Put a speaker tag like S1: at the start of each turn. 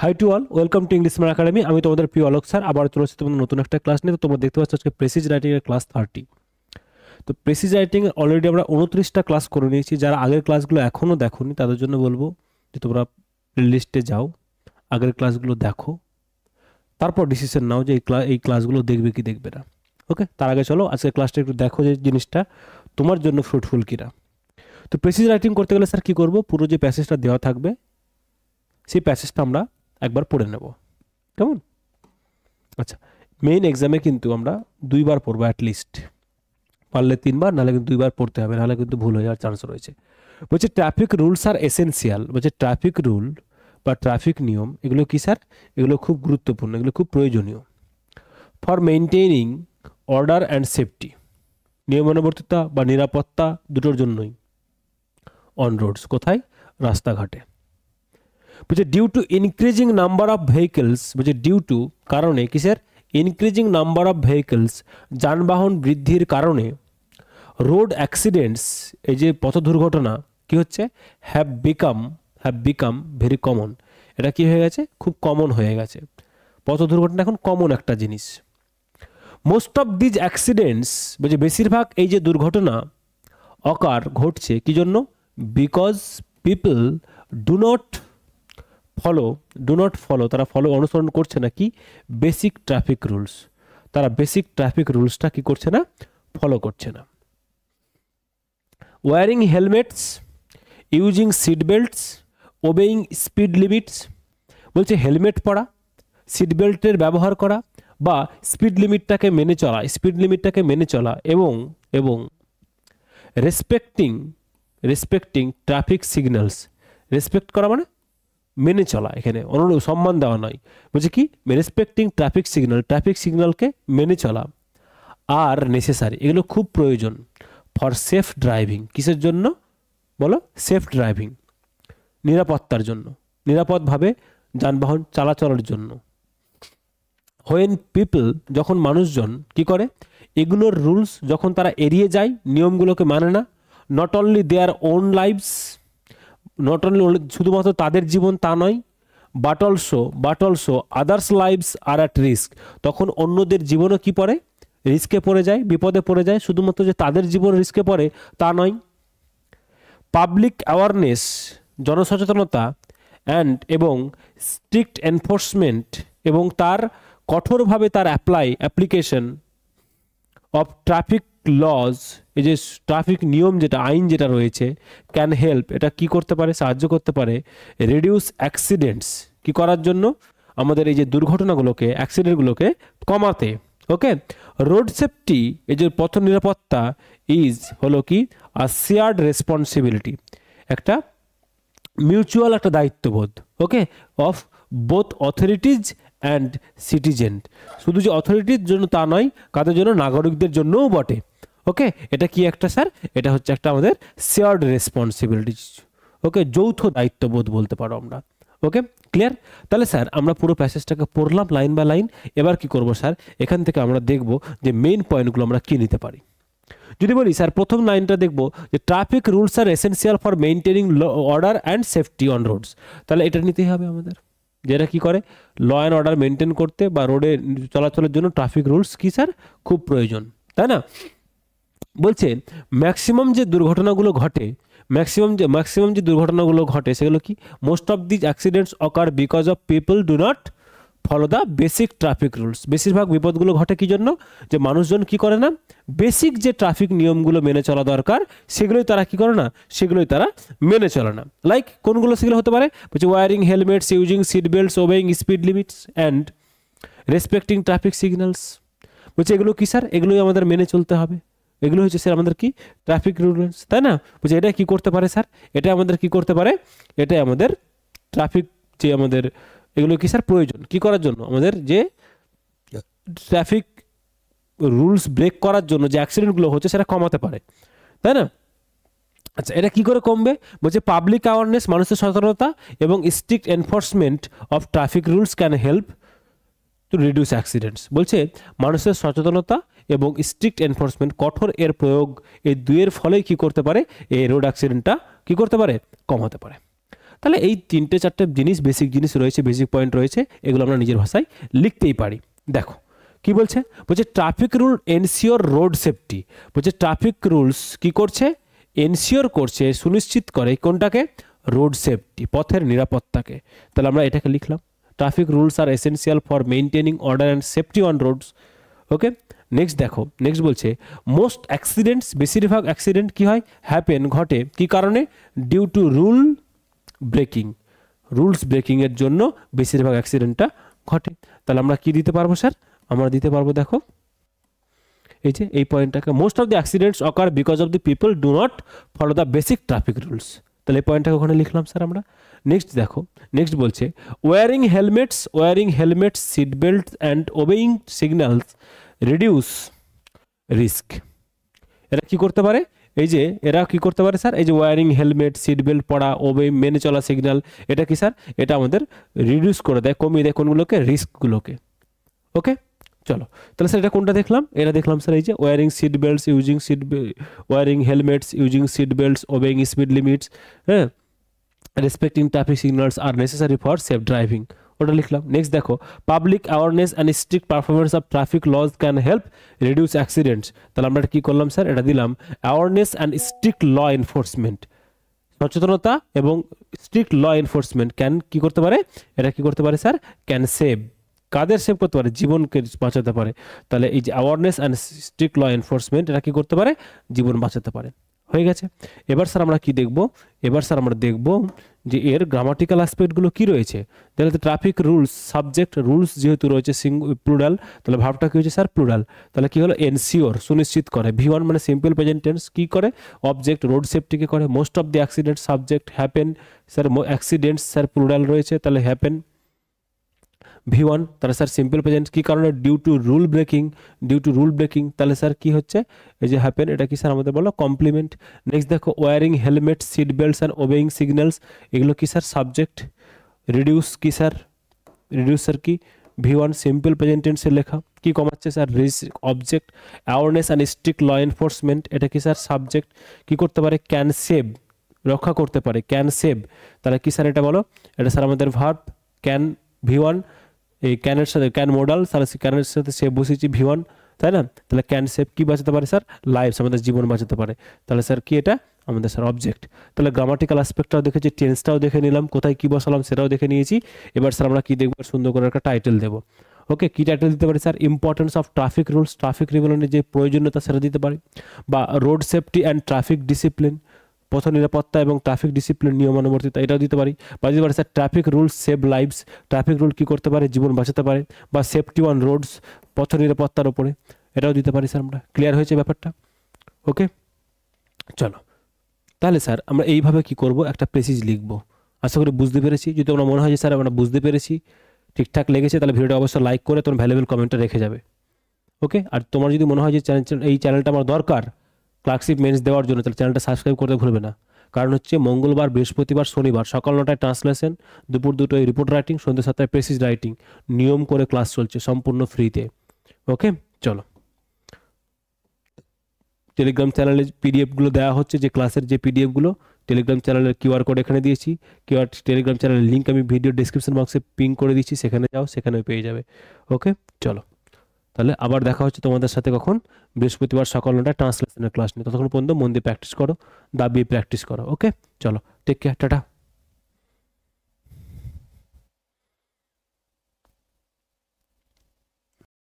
S1: High to all, welcome to English smart academy. আমি তোমাদের প্রিয় অলোক স্যার, আবার চলে এসেছি তোমাদের নতুন একটা ক্লাস নিয়ে। তো তোমরা দেখতে পাচ্ছ আজকে প্রেসিজ রাইটিং এর ক্লাস 30। তো প্রেসিজ রাইটিং অলরেডি আমরা 29টা ক্লাস করে নিয়েছি। যারা আগের ক্লাসগুলো এখনও দেখোনি তাদের জন্য বলবো যে তোমরা প্লেলিস্টে যাও, আগের ক্লাসগুলো দেখো, তারপর ডিসিশন নাও যে এই ক্লাসগুলো দেখবে কি দেখবে না। ওকে, তার আগে চলো আজকের ক্লাসটা একটু দেখো যে জিনিসটা তোমার জন্য ফ্রুটফুল কিনা। তো প্রেসিজ রাইটিং করতে গেলে স্যার কী করবো, পুরো যে প্যাসেজটা দেওয়া থাকবে সেই প্যাসেজটা আমরা একবার পড়ে নেব, কেমন? আচ্ছা, মেইন এক্সামে কিন্তু আমরা 2বার পড়বো অ্যাটলিস্ট, পারলে 3বার, নাহলে কিন্তু 2বার পড়তে হবে, নাহলে কিন্তু ভুল হয়ে যাওয়ার চান্স রয়েছে। বলছে ট্রাফিক রুলস আর এসেন্সিয়াল। বলছে ট্রাফিক রুল বা ট্রাফিক নিয়ম এগুলো কি স্যার? এগুলো খুব গুরুত্বপূর্ণ, এগুলো খুব প্রয়োজনীয় for maintaining order and safety, নিয়মানুবর্তিতা বা নিরাপত্তা দুটোর জন্যই। অন রোডস, কোথায়? রাস্তাঘাটে। বলছে due to increasing number of vehicles, বলছে ডিউ টু কারণে, কিসের? ইনক্রিজিং নাম্বার অফ ভেহিকেলস, যানবাহন বৃদ্ধির কারণে। রোড অ্যাক্সিডেন্টস, এই যে পথ দুর্ঘটনা কি হচ্ছে? Have become very common. এটা কি হয়ে গেছে? খুব কমন হয়ে গেছে। পথ দুর্ঘটনা এখন কমন একটা জিনিস। মোস্ট অফ দিজ অ্যাক্সিডেন্টস, বলছে বেশিরভাগ এই যে দুর্ঘটনা ঘটছে কি জন্য? Because people do not follow, তারা অনুসরণ করছে না কি? Basic traffic rules. তারা বেসিক ট্রাফিক রুলসটা কি করছে না? ফলো করছে না। Wearing helmets, using seat belts, obeying speed limits. বলছে হেলমেট পরা, সিট বেল্টের ব্যবহার করা বা স্পিড লিমিটটাকে মেনে চলা এবং রেসপেক্টিং ট্রাফিক সিগন্যালস। রেসপেক্ট করা মানে মেনে চলা, এখানে অনুরূপ সম্মান দেওয়া নয়। বলছে কি? রেসপেক্টিং ট্রাফিক সিগন্যালকে মেনে চলা আর নেসেসারি, এগুলো খুব প্রয়োজন ফর সেফ ড্রাইভিং। কিসের জন্য বলো? সেফ ড্রাইভিং, নিরাপত্তার জন্য, নিরাপদভাবে যানবাহন চালাচলের জন্য। হোয়েন পিপল, যখন মানুষজন কি করে? ইগনোর রুলস, যখন তারা এড়িয়ে যায়, নিয়মগুলোকে মানে না। Not only their own lives, not only শুধুমাত্র তাদের জীবন তা নয়, but also others lives are at risk. তখন অন্যদের জীবনও কি পড়ে? রিস্কে পড়ে যায়, বিপদে পড়ে যায়। শুধুমাত্র যে তাদের জীবন রিস্কে পড়ে তা নয়। পাবলিক অ্যাওয়ারনেস, জনসচেতনতা এবং স্ট্রিক্ট এনফোর্সমেন্ট, এবং তার কঠোরভাবে তার অ্যাপ্লিকেশন অফ ট্রাফিক লজ, এই যে ট্রাফিক নিয়ম যেটা, আইন যেটা রয়েছে, ক্যান হেল্প, এটা কি করতে পারে? সাহায্য করতে পারে রিডিউস অ্যাক্সিডেন্টস, কি করার জন্য? আমাদের এই যে দুর্ঘটনাগুলোকে, অ্যাক্সিডেন্টগুলোকে কমাতে। ওকে, রোড সেফটি, এই যে পথ নিরাপত্তা, হলো কি? আর শেয়ার্ড রেসপন্সিবিলিটি, একটা মিউচুয়াল একটা দায়িত্ববোধ। Okay, of both authorities and citizen. শুধু যে অথরিটির জন্য তা নয়, কাদের জন্য? নাগরিকদের জন্যও বটে। ওকে, এটা কি একটা স্যার? এটা হচ্ছে একটা আমাদের শেয়ার্ড রেসপন্সিবিলিটি। ওকে, যৌথ দায়িত্ববোধ বলতে পারো আমরা। ওকে, ক্লিয়ার? তাহলে স্যার আমরা পুরো প্যাসেজটাকে পড়লাম লাইন বাই লাইন। এবার কি করব স্যার? এখান থেকে আমরা দেখব যে মেইন পয়েন্টগুলো আমরা কি নিতে পারি। যদি বলি স্যার প্রথম লাইনটা দেখব যে traffic rules are essential for maintaining order and safety on roads. তাহলে এটা নিতেই হবে আমাদের, যেটা কি করে? ল অ্যান্ড অর্ডার মেনটেন করতে বা রোডে চলাচলের জন্য ট্রাফিক রুলস কি স্যার? খুব প্রয়োজন, তাই না? বলছে ম্যাক্সিমাম যে দুর্ঘটনাগুলো ঘটে সেগুলো কি? Most of these accidents occur because of people do not follow the basic traffic rules. বেশিরভাগ বিপদগুলো ঘটে কি জন্য? যে মানুষজন কি করে না? বেসিক যে ট্রাফিক নিয়মগুলো মেনে চলা দরকার সেগুলোই তারা কি করে না? সেগুলোই তারা মেনে চলে না। লাইক কোনগুলো সেগুলো হতে পারে? বলছে wearing helmets, using seat belts, obeying speed limits and respecting traffic signals. বলছে এগুলো কি স্যার? এগুলোই আমাদের মেনে চলতে হবে। এগুলো হচ্ছে স্যার আমাদের কি? ট্রাফিক রুলস, তাই না? বলছে এটা কি করতে পারে স্যার? এটা আমাদের কি করতে পারে? এটা আমাদের ট্রাফিক যে আমাদের এগুলো কি স্যার প্রয়োজন? কি করার জন্য? আমাদের যে ট্রাফিক রুলস ব্রেক করার জন্য যে অ্যাক্সিডেন্টগুলো হচ্ছে সেটা কমাতে পারে, তাই না? আচ্ছা, এটা কি করে কমবে? বলছে পাবলিক অ্যাওয়ারনেস, মানুষের সচেতনতা এবং strict enforcement of traffic rules can help to reduce accidents. বলছে মানুষের সচেতনতা এবং স্ট্রিক্ট এনফোর্সমেন্ট, কঠোর এর প্রয়োগ, এই দুইয়ের ফলেই কি করতে পারে? এই রোড অ্যাক্সিডেন্টটা কি করতে পারে? কমাতে পারে। তাহলে এই 3-4টে জিনিস বেসিক জিনিস রয়েছে, বেসিক পয়েন্ট রয়েছে, এগুলো আমরা নিজের ভাষায় লিখতেই পারি। দেখো কি বলছে, বলছে traffic rule ensure road safety. বলছে ট্রাফিক রুলস কি করছে, এনশিওর করছে, সুনিশ্চিত করে কোনটাকে, রোড সেফটি, পথের নিরাপত্তাকে। তাহলে আমরা এটাকে লিখলাম, traffic rules are essential for maintaining order and safety on roads. Okay, next দেখো, নেক্সট বলছে মোস্ট অ্যাক্সিডেন্টস, বেশিরভাগ অ্যাক্সিডেন্ট কি হয়, হ্যাপেন, ঘটে, কি কারণে, due to rule breaking, rules ব্রেকিংয়ের জন্য বেশিরভাগ অ্যাক্সিডেন্টটা ঘটে। তাহলে আমরা কি দিতে পারবো স্যার, আমরা দিতে পারবো, দেখো এই যে এই পয়েন্টটাকে, most of the accidents occur because of the people do not follow the basic traffic rules. তাহলে এই পয়েন্টটাকে ওখানে লিখলাম স্যার আমরা। নেক্সট দেখো, নেক্সট বলছে wearing helmets, seat belts and obeying signals reduce risk. এরা কি করতে পারে, এই যে এরা কি করতে পারে স্যার, এই যে ওয়ারিং হেলমেট, সিট বেল্ট পরা, ওবে, মেনে চলা সিগন্যাল, এটা কি স্যার, এটা আমাদের রিডিউস করে দেয়, কমিয়ে দেয় কোনগুলোকে, রিস্কগুলোকে। ওকে, চলো তাহলে স্যার এটা কোনটা দেখলাম, এটা দেখলাম স্যার এই যে wearing seat belts, wearing helmets, using seat belts, obeying speed limits, হ্যাঁ, respecting traffic signals are necessary for safe driving, ওটা লিখলাম। নেক্সট দেখো public awareness and strict performance of traffic laws can help reduce accidents. তাহলে আমরা কি করলাম sir, এটা দিলাম awareness and strict law enforcement, সচেতনতা এবং স্ট্রিক্ট ল এনফোর্সমেন্ট ক্যান কি করতে পারে, এটা কি করতে পারে স্যার, ক্যান সেভ, কাদের সেভ করতে পারে, জীবনকে বাঁচাতে পারে। তাহলে এই যে awareness and strict law enforcement, এটা কি করতে পারে, জীবন বাঁচাতে পারে। হয়ে গেছে। এবার স্যার আমরা কি দেখব, এবার স্যার আমরা দেখব যে এর গ্রামাটিক্যাল অ্যাসপেক্টগুলো কি রয়েছে। তাহলে ট্রাফিক রুলস, সাবজেক্ট রুলস যেহেতু রয়েছে প্লুরাল, তাহলে ভাবটা কি হচ্ছে স্যার, প্লুরাল। তাহলে কি হলো, এনশিওর, সুনিশ্চিত করে, V1 মানে সিম্পল প্রেজেন্ট টেন্স, কি করে, অবজেক্ট রোড সেফটিকে করে, most of the accident, subject, happen, sir accidents sir plural রয়েছে, তাহলে হ্যাপেন V1, তাহলে স্যার সিম্পল প্রেজেন্ট, কি কারণে, ডিউ টু রুল ব্রেকিং, তাহলে স্যার কি হচ্ছে, এই যে হ্যাপেন, এটা কি স্যার আমাদের বলো কমপ্লিমেন্ট। নেক্সট দেখো wearing helmet, seat belts and obeying signals, এগুলো কি স্যার সাবজেক্ট, রিডিউস কি স্যার, রিডিউস স্যার কি, V1 সিম্পল প্রেজেন্ট টেন্সে লেখা, কি কমাচ্ছে sir, object, awareness and strict law enforcement, এটা কি স্যার সাবজেক্ট, কি করতে পারে, ক্যান সেভ, রক্ষা করতে পারে, ক্যান সেভ, তাহলে কি স্যার এটা বলো, এটা স্যার আমাদের ভার্ব, ক্যান V1, এই ক্যানের সাথে ক্যান মোডাল, তাহলে ক্যানের সাথে সেভ বসিয়েছি V1, তাই না। তাহলে ক্যান সেভ কি বাঁচাতে পারে স্যার, লাইফস, আমাদের জীবন বাঁচাতে পারে। তাহলে স্যার কি এটা আমাদের স্যার অবজেক্ট। তাহলে গ্রামাটিক্যাল অ্যাসপেক্টটাও দেখেছি, টেন্সটাও দেখে নিলাম, কোথায় কি বসালাম সেটাও দেখে নিয়েছি। এবার স্যার আমরা কি দেখবো, সুন্দর করে একটা টাইটেল দেবো। ওকে, কি টাইটেল দিতে পারি sir, importance of traffic rules, traffic রেগুলেশনের যে প্রয়োজনীয়তা সেটা দিতে পারি, বা road safety and traffic discipline, পথ নিরাপত্তা এবং ট্রাফিক ডিসিপ্লিন, নিয়মানুবর্তিতা, এটাও দিতে পারি। বা দিতে পারি sir traffic rules save lives, traffic rule কি করতে পারে, জীবন বাঁচাতে পারে, বা সেফটি অন রোডস, পথ নিরাপত্তার উপরে, এটাও দিতে পারি স্যার আমরা। ক্লিয়ার হয়েছে ব্যাপারটা? ওকে, চলো তাহলে স্যার আমরা এইভাবে কি করব, একটা প্রেসিজ লিখবো। আশা করি বুঝতে পেরেছি। যদি তোমরা মনে হয় যে স্যার আমরা বুঝতে পেরেছি, ঠিকঠাক লেগেছে, তাহলে ভিডিওটা অবশ্যই লাইক করে তোমার ভ্যালুয়েবল কমেন্টটা রেখে যাবে। ওকে, আর তোমার যদি মনে হয় যে এই চ্যানেলটা আমার দরকার ক্লার্কশিপ মেন্স দেওয়ার জন্য, তাহলে চ্যানেলটা সাবস্ক্রাইব করতে ভুলবে না। কারণ হচ্ছে মঙ্গলবার, বৃহস্পতিবার, শনিবার সকাল 9টায় ট্রান্সলেশন, দুপুর 2টোয় রিপোর্ট রাইটিং, সন্ধ্যে 7টায় প্রেসিজ রাইটিং, নিয়ম করে ক্লাস চলছে সম্পূর্ণ ফ্রিতে। ওকে, চলো টেলিগ্রাম চ্যানেলে পিডিএফগুলো দেওয়া হচ্ছে, যে ক্লাসের যে পিডিএফগুলো, টেলিগ্রাম চ্যানেলের কিউআর কোড এখানে দিয়েছি, টেলিগ্রাম চ্যানেলের লিঙ্ক আমি ভিডিও ডিসক্রিপশন বক্সে পিন করে দিচ্ছি, সেখানে যাও, সেখানে পেয়ে যাবে। ওকে, চলো তাহলে আবার দেখা হচ্ছে তোমাদের সাথে কখন, বৃহস্পতিবার সকাল 9টায় ট্রান্সলেশনের ক্লাস নিয়ে। ততক্ষণ পর্যন্ত মন দিয়ে প্র্যাকটিস করো, দাবিয়ে প্র্যাকটিস করো। ওকে, চলো, টেক কেয়ার, টাটা।